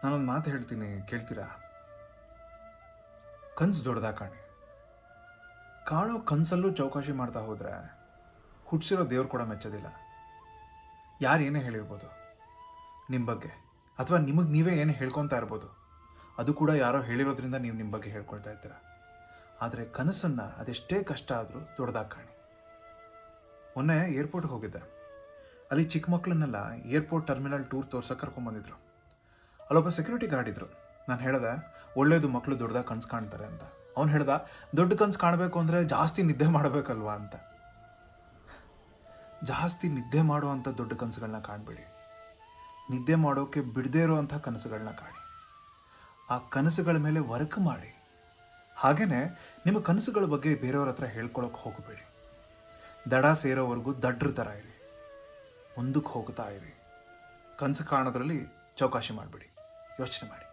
ನಾನೊಂದು ಮಾತು ಹೇಳ್ತೀನಿ, ಕೇಳ್ತೀರಾ? ಕನಸು ದೊಡ್ಡದಾ ಕಾಣಿ. ಕಾಣೋ ಕನಸಲ್ಲೂ ಚೌಕಾಶಿ ಮಾಡ್ತಾ ಹೋದರೆ ಹುಟ್ಟಿಸಿರೋ ದೇವ್ರು ಕೂಡ ಮೆಚ್ಚೋದಿಲ್ಲ. ಯಾರು ಏನೇ ಹೇಳಿರ್ಬೋದು ನಿಮ್ಮ ಬಗ್ಗೆ, ಅಥವಾ ನಿಮಗೆ ನೀವೇ ಏನೇ ಹೇಳ್ಕೊತಾ ಇರ್ಬೋದು, ಅದು ಕೂಡ ಯಾರೋ ಹೇಳಿರೋದ್ರಿಂದ ನೀವು ನಿಮ್ಮ ಬಗ್ಗೆ ಹೇಳ್ಕೊಳ್ತಾ ಇರ್ತೀರ. ಆದರೆ ಕನಸನ್ನು ಅದೆಷ್ಟೇ ಕಷ್ಟ ಆದರೂ ದೊಡ್ಡದಾಗಿ ಕಾಣಿ. ಮೊನ್ನೆ ಏರ್ಪೋರ್ಟ್ಗೆ ಹೋಗಿದ್ದೆ. ಅಲ್ಲಿ ಚಿಕ್ಕ ಮಕ್ಕಳನ್ನೆಲ್ಲ ಏರ್ಪೋರ್ಟ್ ಟರ್ಮಿನಲ್ ಟೂರ್ ತೋರ್ಸಕ್ಕೆ ಕರ್ಕೊಂಡ್ಬಂದಿದ್ರು. ಅಲ್ಲೊಬ್ಬ ಸೆಕ್ಯೂರಿಟಿ ಗಾರ್ಡ್ ಇದ್ರು. ನಾನು ಹೇಳಿದೆ, ಒಳ್ಳೇದು ಮಕ್ಕಳು ದೊಡ್ಡದಾಗಿ ಕನಸು ಕಾಣ್ತಾರೆ ಅಂತ. ಅವ್ನು ಹೇಳ್ದ, ದೊಡ್ಡ ಕನಸು ಕಾಣಬೇಕು ಅಂದರೆ ಜಾಸ್ತಿ ನಿದ್ದೆ ಮಾಡಬೇಕಲ್ವಾ ಅಂತ. ಜಾಸ್ತಿ ನಿದ್ದೆ ಮಾಡುವಂಥ ದೊಡ್ಡ ಕನಸುಗಳನ್ನ ಕಾಣಬೇಡಿ. ನಿದ್ದೆ ಮಾಡೋಕ್ಕೆ ಬಿಡದೇ ಇರುವಂಥ ಕನಸುಗಳನ್ನ ಕಾಣಿ. ಆ ಕನಸುಗಳ ಮೇಲೆ ವರ್ಕ್ ಮಾಡಿ. ಹಾಗೆಯೇ ನಿಮ್ಮ ಕನಸುಗಳ ಬಗ್ಗೆ ಬೇರೆಯವ್ರ ಹತ್ರ ಹೇಳ್ಕೊಳಕ್ಕೆ ಹೋಗಬೇಡಿ. ದಡ ಸೇರೋವರೆಗೂ ದಡ್ರ ಥರ ಇರಿ, ಮುಂದಕ್ಕೆ ಹೋಗ್ತಾ ಇರಿ. ಕನಸು ಕಾಣೋದ್ರಲ್ಲಿ ಚೌಕಾಶಿ ಮಾಡಬೇಡಿ, ಯೋಚನೆ ಮಾಡಿ.